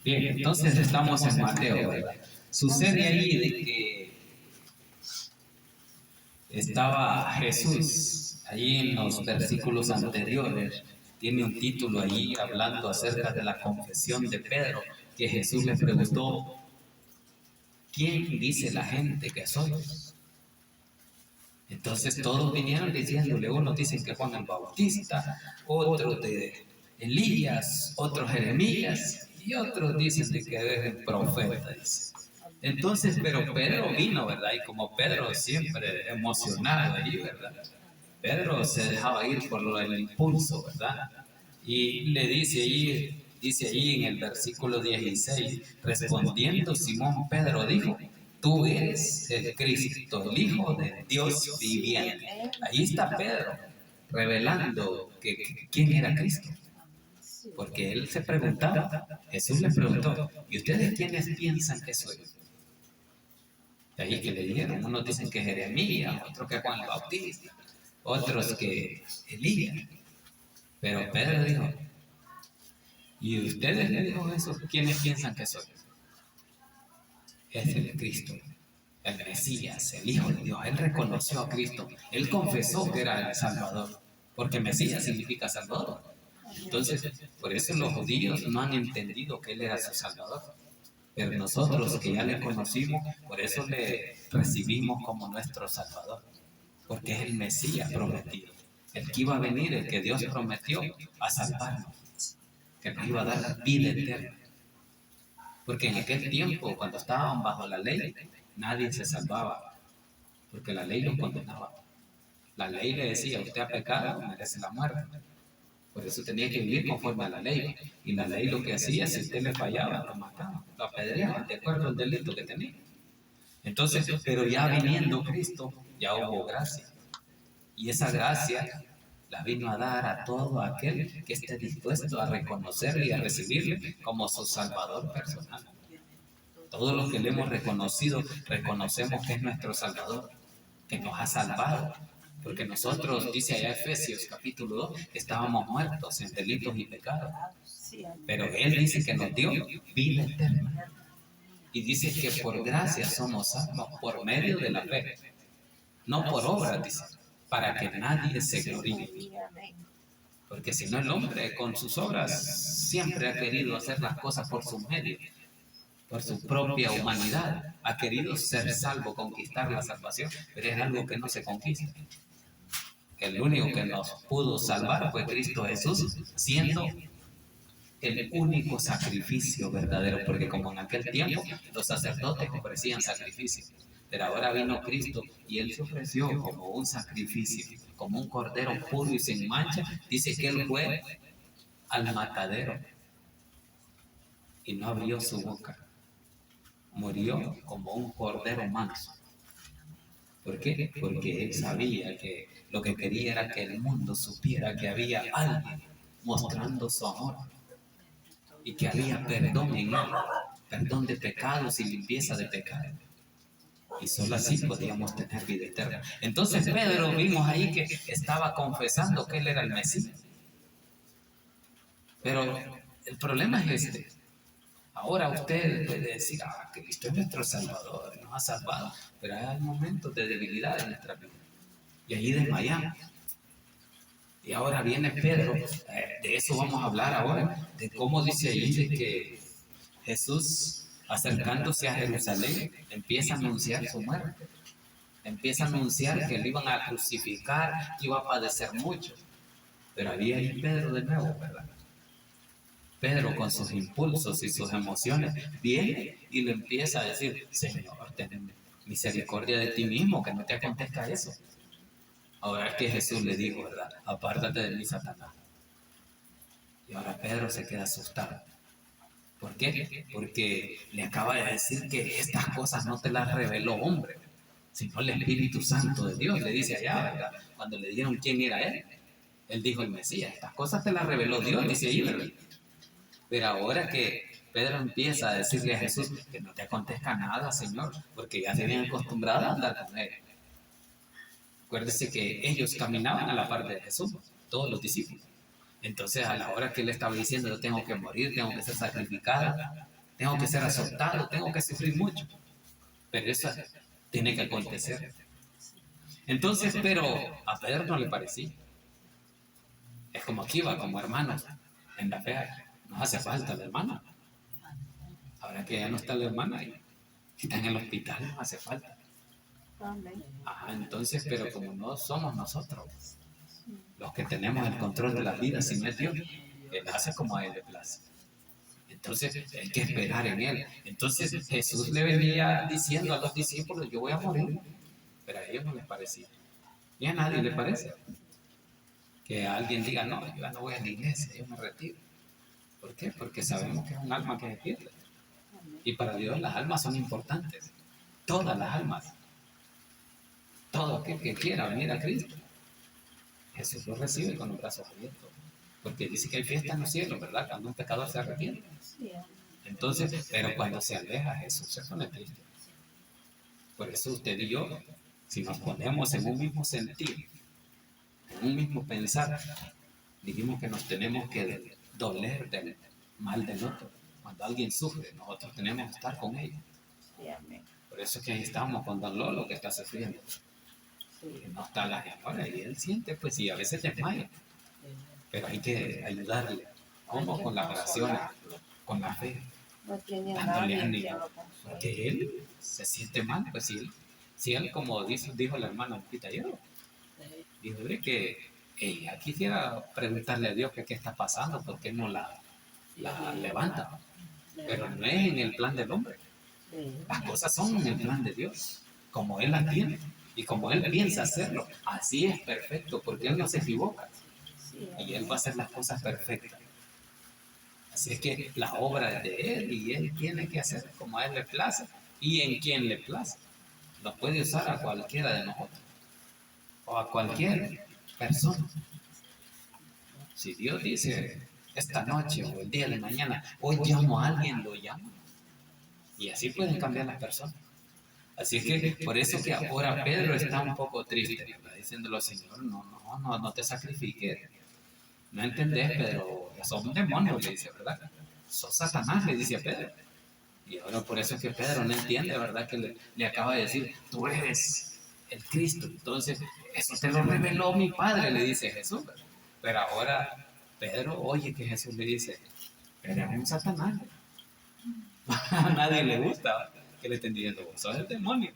Bien, entonces estamos en Mateo, ¿verdad? Sucede ahí de que estaba Jesús, allí en los versículos anteriores, tiene un título allí hablando acerca de la confesión de Pedro, que Jesús le preguntó, ¿quién dice la gente que soy? Entonces todos vinieron diciéndole, unos dicen que Juan el Bautista, otros de Elías, otros Jeremías, y otros dicen de que es el profeta, dice. Entonces, pero Pedro vino, ¿verdad? Y como Pedro siempre emocionado allí, ¿verdad? Pedro se dejaba ir por el impulso, ¿verdad? Y le dice allí en el versículo 16, respondiendo Simón Pedro dijo, tú eres el Cristo, el Hijo de Dios viviente. Ahí está Pedro revelando quién era Cristo. Porque él se preguntaba, Jesús le preguntó, ¿y ustedes quiénes piensan que soy? De ahí que le dijeron, unos dicen que Jeremías, otros que Juan el Bautista, otros que Elías. Pero Pedro dijo, ¿y ustedes le dijo eso? ¿Quiénes piensan que soy? Es el Cristo, el Mesías, el Hijo de Dios. Él reconoció a Cristo, él confesó que era el Salvador, porque Mesías significa Salvador. Entonces, por eso los judíos no han entendido que él era su Salvador. Pero nosotros que ya le conocimos, por eso le recibimos como nuestro Salvador, porque es el Mesías prometido, el que iba a venir, el que Dios prometió a salvarnos, que nos iba a dar vida eterna. Porque en aquel tiempo, cuando estaban bajo la ley, nadie se salvaba, porque la ley los condenaba. La ley le decía, usted ha pecado, merece la muerte. Por eso tenía que vivir conforme a la ley. Y la ley lo que hacía, si usted le fallaba, lo mataba, lo apedreaba, de acuerdo al delito que tenía. Entonces, pero ya viniendo Cristo, ya hubo gracia. Y esa gracia la vino a dar a todo aquel que esté dispuesto a reconocerle y a recibirle como su Salvador personal. Todos los que le hemos reconocido, reconocemos que es nuestro Salvador, que nos ha salvado. Porque nosotros, dice allá Efesios capítulo 2, estábamos muertos en delitos y pecados. Pero Él dice que nos dio vida eterna. Y dice que por gracia somos salvos por medio de la fe. No por obras, dice, para que nadie se gloríe. Porque si no, el hombre con sus obras siempre ha querido hacer las cosas por su medio, por su propia humanidad. Ha querido ser salvo, conquistar la salvación, pero es algo que no se conquista. El único que nos pudo salvar fue Cristo Jesús, siendo el único sacrificio verdadero, porque como en aquel tiempo los sacerdotes ofrecían sacrificios, pero ahora vino Cristo y Él se ofreció como un sacrificio, como un cordero puro y sin mancha. Dice que Él fue al matadero y no abrió su boca, murió como un cordero manso. ¿Por qué? Porque Él sabía que lo que quería era que el mundo supiera que había alguien mostrando su amor y que había perdón en Él, perdón de pecados y limpieza de pecados. Y solo así podíamos tener vida eterna. Entonces Pedro vimos ahí que estaba confesando que Él era el Mesías. Pero el problema es este. Ahora usted puede decir, Cristo es nuestro Salvador, nos ha salvado, pero hay momentos de debilidad en nuestra vida. Y ahí desmayamos. Y ahora viene Pedro, de eso vamos a hablar ahora, de cómo dice ahí de que Jesús, acercándose a Jerusalén, empieza a anunciar su muerte. Empieza a anunciar que le iban a crucificar, que iba a padecer mucho. Pero había ahí Pedro de nuevo, ¿verdad? Pedro con sus impulsos y sus emociones viene y le empieza a decir, Señor, ten misericordia de ti mismo, que no te acontezca eso. Ahora es que Jesús le dijo, ¿verdad? Apártate de mí, Satanás. Y ahora Pedro se queda asustado. ¿Por qué? Porque le acaba de decir que estas cosas no te las reveló hombre, sino el Espíritu Santo de Dios. Le dice allá, ¿verdad? Cuando le dijeron quién era él, él dijo el Mesías. Estas cosas te las reveló Dios, dice ahí, ¿verdad? Pero ahora que Pedro empieza a decirle a Jesús que no te acontezca nada, Señor, porque ya se habían acostumbrado a andar con él. Acuérdese que ellos caminaban a la par de Jesús, todos los discípulos. Entonces, a la hora que él estaba diciendo, yo tengo que morir, tengo que ser sacrificado, tengo que ser azotado, tengo que sufrir mucho. Pero eso tiene que acontecer. Entonces, pero a Pedro no le parecía. Es como aquí va, como hermanos en la fe. Nos hace falta la hermana. Ahora que ya no está la hermana y está en el hospital, nos hace falta. Ajá, entonces, pero como no somos nosotros los que tenemos el control de la vida, si no es Dios, Él hace como a Él le place. Entonces hay que esperar en Él. Entonces Jesús le venía diciendo a los discípulos, yo voy a morir, pero a ellos no les parecía. Y a nadie le parece. Que alguien diga, no, yo ya no voy a la iglesia, yo me retiro. ¿Por qué? Porque sabemos que es un alma que se pierde. Y para Dios las almas son importantes. Todas las almas. Todo aquel que quiera venir a Cristo, Jesús lo recibe con los brazos abiertos. Porque dice que hay fiesta en los cielos, ¿verdad? Cuando un pecador se arrepiente. Entonces, pero cuando se aleja Jesús se pone triste. Por eso usted y yo, si nos ponemos en un mismo sentir, en un mismo pensar, dijimos que nos tenemos que doler del mal del otro. Cuando alguien sufre, nosotros tenemos que estar con ellos. Por eso es que ahí estamos con don Lolo que está sufriendo. Que no está la señora y él siente, pues sí, a veces desmaya. Pero hay que ayudarle. ¿Cómo? Con las oraciones, con la fe, dándole ánimo. Porque él se siente mal, pues si él como dijo la hermana Lupita ayer, dijo que ella quisiera preguntarle a Dios que qué está pasando, porque no la levanta. Pero no es en el plan del hombre. Las cosas son en el plan de Dios, como Él las tiene y como Él piensa hacerlo. Así es perfecto, porque Él no se equivoca y Él va a hacer las cosas perfectas. Así es que la obra es de Él y Él tiene que hacer como a Él le place y en quien le place. Lo puede usar a cualquiera de nosotros o a cualquier persona. Si Dios dice esta noche o el día de mañana, hoy llamo a alguien, lo llamo. Y así pueden cambiar las personas. Así es que por eso que ahora Pedro está un poco triste, ¿verdad? Diciéndolo, Señor, no te sacrifiques. No entendés, Pedro, sos un demonio, le dice, ¿verdad? Sos Satanás, le dice a Pedro. Y ahora por eso es que Pedro no entiende, ¿verdad? Que le acaba de decir, tú eres el Cristo. Entonces, eso te lo reveló mi Padre, le dice Jesús. Pero ahora Pedro oye que Jesús le dice, eres un Satanás. A nadie le gusta que le estén diciendo, vos sos el demonio.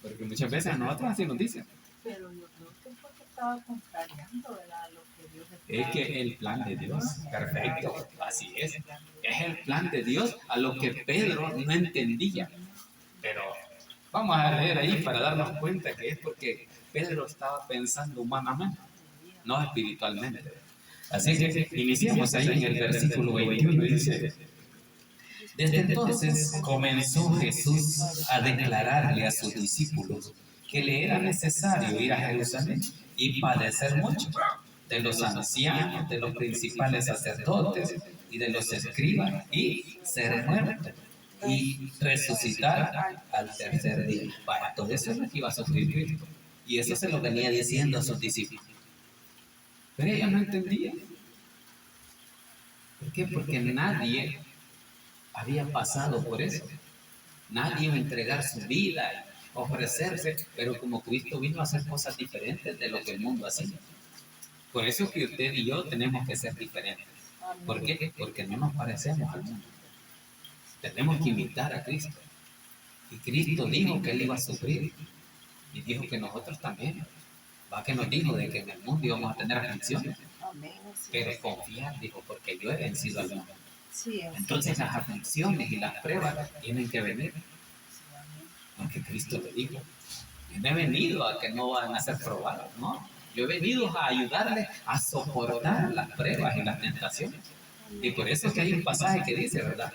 Porque muchas veces a nosotros así nos dicen. Pero yo creo que es porque estaba contrariando, ¿verdad? Lo que Dios Es que el plan de Dios, perfecto, así es. Es el plan de Dios a lo que Pedro no entendía. Pero vamos a leer ahí para darnos cuenta que es porque Pedro estaba pensando humanamente, no espiritualmente. Así que iniciamos ahí en el versículo 21 y dice, desde entonces comenzó Jesús a declararle a sus discípulos que le era necesario ir a Jerusalén y padecer mucho de los ancianos, de los principales sacerdotes y de los escribas y ser muerto y resucitar al tercer día. Para todo eso es lo que iba a sufrir Cristo. Y eso se lo venía diciendo a sus discípulos. Pero ellos no entendían. ¿Por qué? Porque nadie había pasado por eso. Nadie iba a entregar su vida y ofrecerse, pero como Cristo vino a hacer cosas diferentes de lo que el mundo hacía. Por eso es que usted y yo tenemos que ser diferentes. ¿Por qué? Porque no nos parecemos al mundo. Tenemos que imitar a Cristo. Y Cristo dijo que Él iba a sufrir. Y dijo que nosotros también. Va que nos dijo de que en el mundo íbamos a tener aflicciones. Pero confiar, dijo, porque yo he vencido al mundo. Entonces las aflicciones y las pruebas tienen que venir. Porque Cristo le dijo, yo no he venido a que no van a ser probados, ¿no? Yo he venido a ayudarles a soportar las pruebas y las tentaciones. Y por eso es que hay un pasaje que dice, ¿verdad?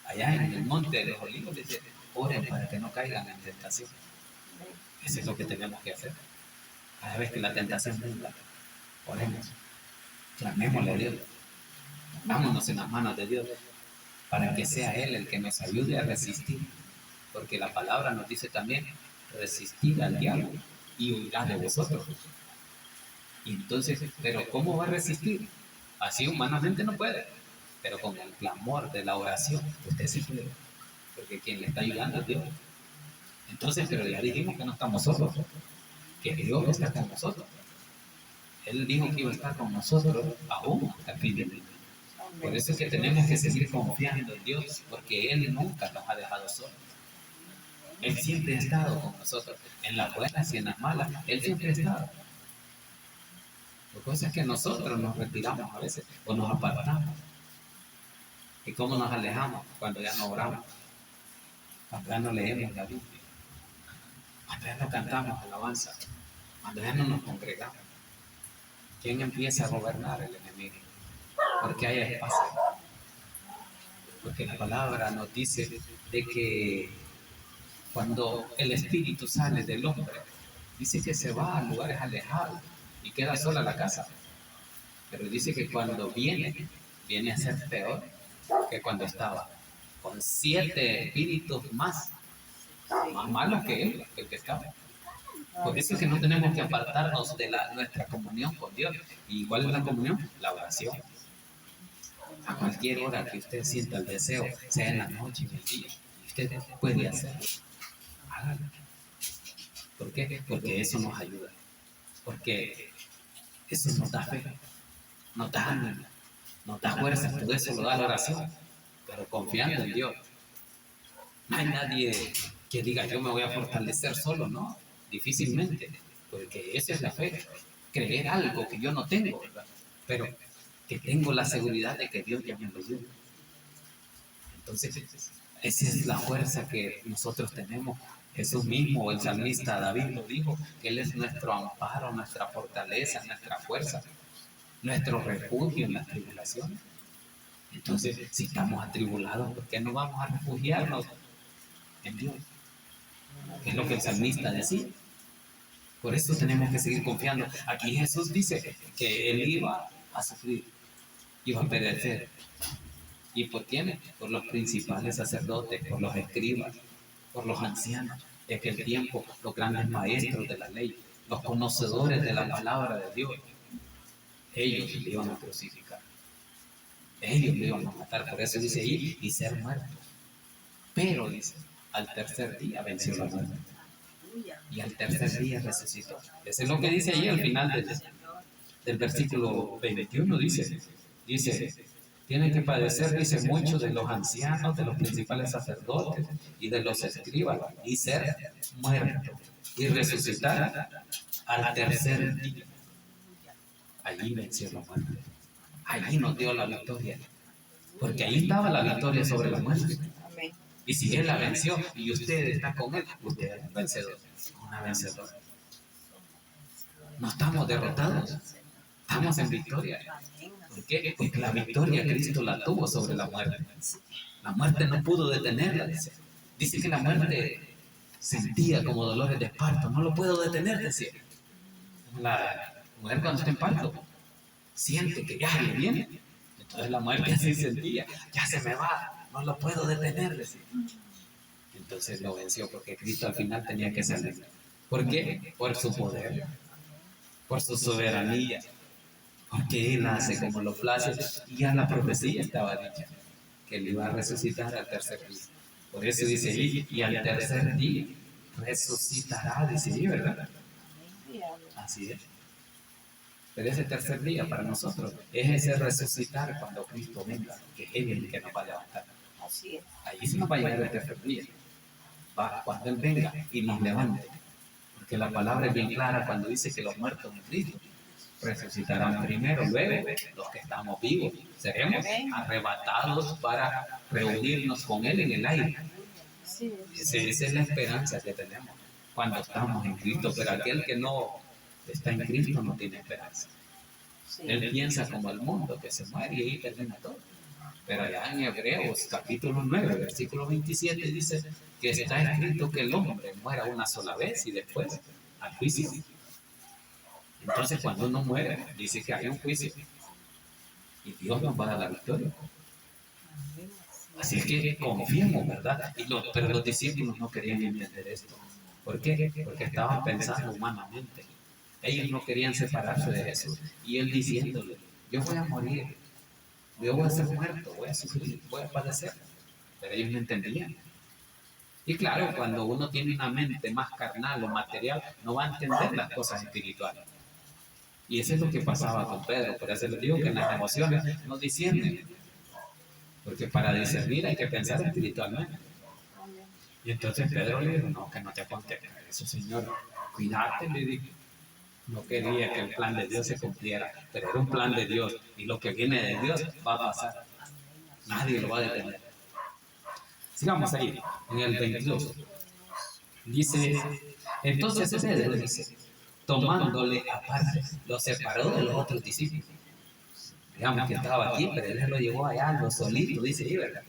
Allá en el monte de los olivos dice, oren para que no caigan en tentación. Eso es lo que tenemos que hacer. Cada vez que la tentación venga, oremos, clamémosle a Dios, vámonos en las manos de Dios para que sea Él el que nos ayude a resistir. Porque la palabra nos dice también, resistir al diablo y huirá de vosotros. Y entonces, pero ¿cómo va a resistir? Así humanamente no puede, pero con el clamor de la oración, usted sí puede, porque quien le está ayudando es Dios. Entonces, pero ya dijimos que no estamos solos, que Dios está con nosotros. Él dijo que iba a estar con nosotros aún hasta el fin del mundo. Por eso es que tenemos que seguir confiando en Dios, porque Él nunca nos ha dejado solos. Él siempre ha estado con nosotros, en las buenas y en las malas, Él siempre ha estado. Lo que pasa es que nosotros nos retiramos a veces, o nos apartamos. ¿Y cómo nos alejamos? Cuando ya no oramos, cuando ya no leemos la Biblia, cuando ya no cantamos alabanza, cuando ya no nos congregamos. ¿Quién empieza a gobernar? El enemigo. Porque hay espacio. Porque la palabra nos dice de que cuando el espíritu sale del hombre, dice que se va a lugares alejados y queda sola la casa. Pero dice que cuando viene a ser peor que cuando estaba con 7 espíritus más malos que él, el que estaba. Por eso es que no tenemos que apartarnos de nuestra comunión con Dios. ¿Y cuál es la comunión? La oración. A cualquier hora que usted sienta el deseo, sea en la noche, en el día, usted puede hacerlo. Hágalo. ¿Por qué? Porque eso nos ayuda. Porque eso nos da fe, nos da ánimo, nos da fuerza. Todo eso lo da la oración. Pero confiando en Dios. No hay nadie que diga yo me voy a fortalecer solo, ¿no? Difícilmente. Porque esa es la fe. Creer algo que yo no tengo, ¿verdad? Pero que tengo la seguridad de que Dios ya me lo dio. Entonces, esa es la fuerza que nosotros tenemos. Jesús mismo, el salmista David lo dijo, que Él es nuestro amparo, nuestra fortaleza, nuestra fuerza, nuestro refugio en las tribulaciones. Entonces, si estamos atribulados, ¿por qué no vamos a refugiarnos en Dios? Es lo que el salmista decía. Por eso tenemos que seguir confiando. Aquí Jesús dice que Él iba a sufrir, iba a perecer. ¿Y por quién? Por los principales sacerdotes, por los escribas, por los ancianos de aquel tiempo, los grandes maestros de la ley, los conocedores de la palabra de Dios. Ellos le iban a crucificar. Ellos le iban a matar. Por eso dice ir y ser muertos. Pero dice, al tercer día venció la muerte. Y al tercer día resucitó. Eso es lo que dice ahí al final del versículo 21. Dice, tienen que padecer, dice, mucho de los ancianos, de los principales sacerdotes y de los escribas, y ser muertos y resucitar al tercer día. Allí venció la muerte. Allí nos dio la victoria. Porque ahí estaba la victoria sobre la muerte. Y si Él la venció y usted está con Él, usted es un vencedor, una vencedora. No estamos derrotados, estamos en victoria. ¿Por qué? Porque la victoria Cristo la tuvo sobre la muerte. La muerte no pudo detenerla, dice. Dice que la muerte sentía como dolores de parto. No lo puedo detener, decía. La mujer cuando está en parto siente que ya le viene. Entonces la muerte así sentía, ya se me va, no lo puedo detener, decía. Entonces lo venció porque Cristo al final tenía que salir. ¿Por qué? Por su poder, por su soberanía. Porque Él hace como lo place, y ya la profecía estaba dicha, que Él iba a resucitar al tercer día. Por eso dice ahí, y al tercer día resucitará, dice ahí, ¿verdad? Así es. Pero ese tercer día para nosotros es ese resucitar cuando Cristo venga, que es Él el que nos va a levantar. Así es. Ahí se nos va a llegar el tercer día. Va, cuando Él venga y nos levante. Porque la palabra es bien clara cuando dice que los muertos en Cristo resucitarán primero, luego los que estamos vivos seremos arrebatados para reunirnos con Él en el aire. Esa es la esperanza que tenemos cuando estamos en Cristo, pero aquel que no está en Cristo no tiene esperanza. Él piensa como el mundo, que se muere y ahí termina todo. Pero allá en Hebreos capítulo 9, versículo 27 dice que está escrito que el hombre muera una sola vez y después al juicio. Entonces cuando uno muere, dice que hay un juicio y Dios nos va a dar la victoria. Así es que confiemos, ¿verdad? Pero los discípulos no querían entender esto. ¿Por qué? Porque estaban pensando humanamente. Ellos no querían separarse de Jesús. Y él diciéndole, yo voy a morir, yo voy a ser muerto, voy a sufrir, voy a padecer. Pero ellos no entendían. Y claro, cuando uno tiene una mente más carnal o material, no va a entender las cosas espirituales. Y eso es lo que pasaba con Pedro. Por eso les digo que en las emociones no disciernen. Porque para discernir hay que pensar espiritualmente. Y entonces Pedro le dijo, no, que no te acontezca eso, Señor. Cuídate, le dijo. No quería que el plan de Dios se cumpliera, pero era un plan de Dios. Y lo que viene de Dios va a pasar. Nadie lo va a detener. Sigamos ahí, en el 22. Dice, entonces Pedro dice, tomándole aparte, lo separó de los otros discípulos. Digamos que estaba aquí, pero él lo llevó allá, lo solito, dice ahí, ¿verdad?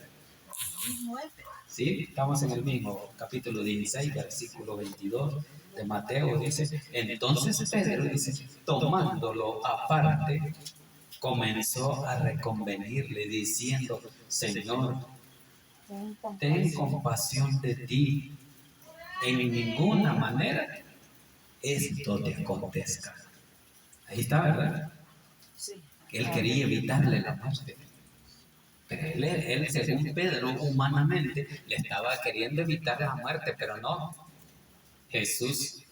Sí, estamos en el mismo capítulo 16, versículo 22 de Mateo, dice, entonces Pedro dice, tomándolo aparte, comenzó a reconvenirle diciendo, Señor, ten compasión de ti, en ninguna manera esto te acontezca. Ahí está, ¿verdad? Él quería evitarle la muerte. Pero él, según Pedro, humanamente, le estaba queriendo evitar la muerte, pero no. Jesús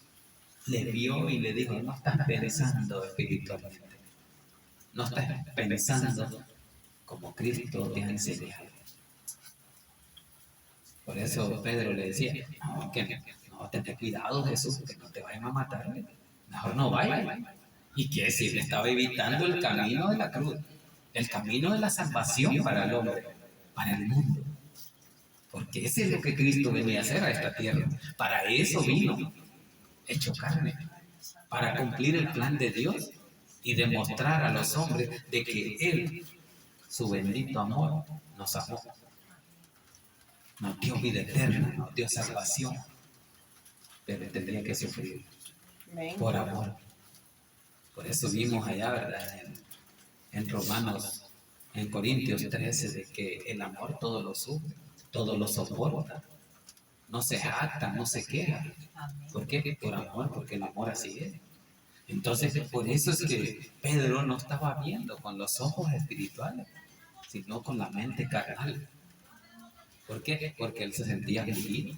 le vio y le dijo, no estás pensando espiritualmente. No estás pensando como Cristo te ha enseñado. Por eso Pedro le decía, no, que no, ten cuidado Jesús, que no te vayan a matar. Mejor no vaya. ¿Y qué si le estaba evitando el camino de la cruz? El camino de la salvación para el hombre, para el mundo. Porque ese es lo que Cristo venía a hacer a esta tierra. Para eso vino, hecho carne, para cumplir el plan de Dios y demostrar a los hombres de que Él, su bendito amor, nos amó. Nos dio vida eterna, nos dio salvación, pero tendría que sufrir por amor. Por eso vimos allá, ¿verdad? En Romanos, en Corintios 13, de que el amor todo lo sufre, todo lo soporta, no se jacta, no se queja. ¿Por qué? Por amor, porque el amor así es. Entonces, por eso es que Pedro no estaba viendo con los ojos espirituales, sino con la mente carnal. ¿Por qué? Porque él se sentía afligido.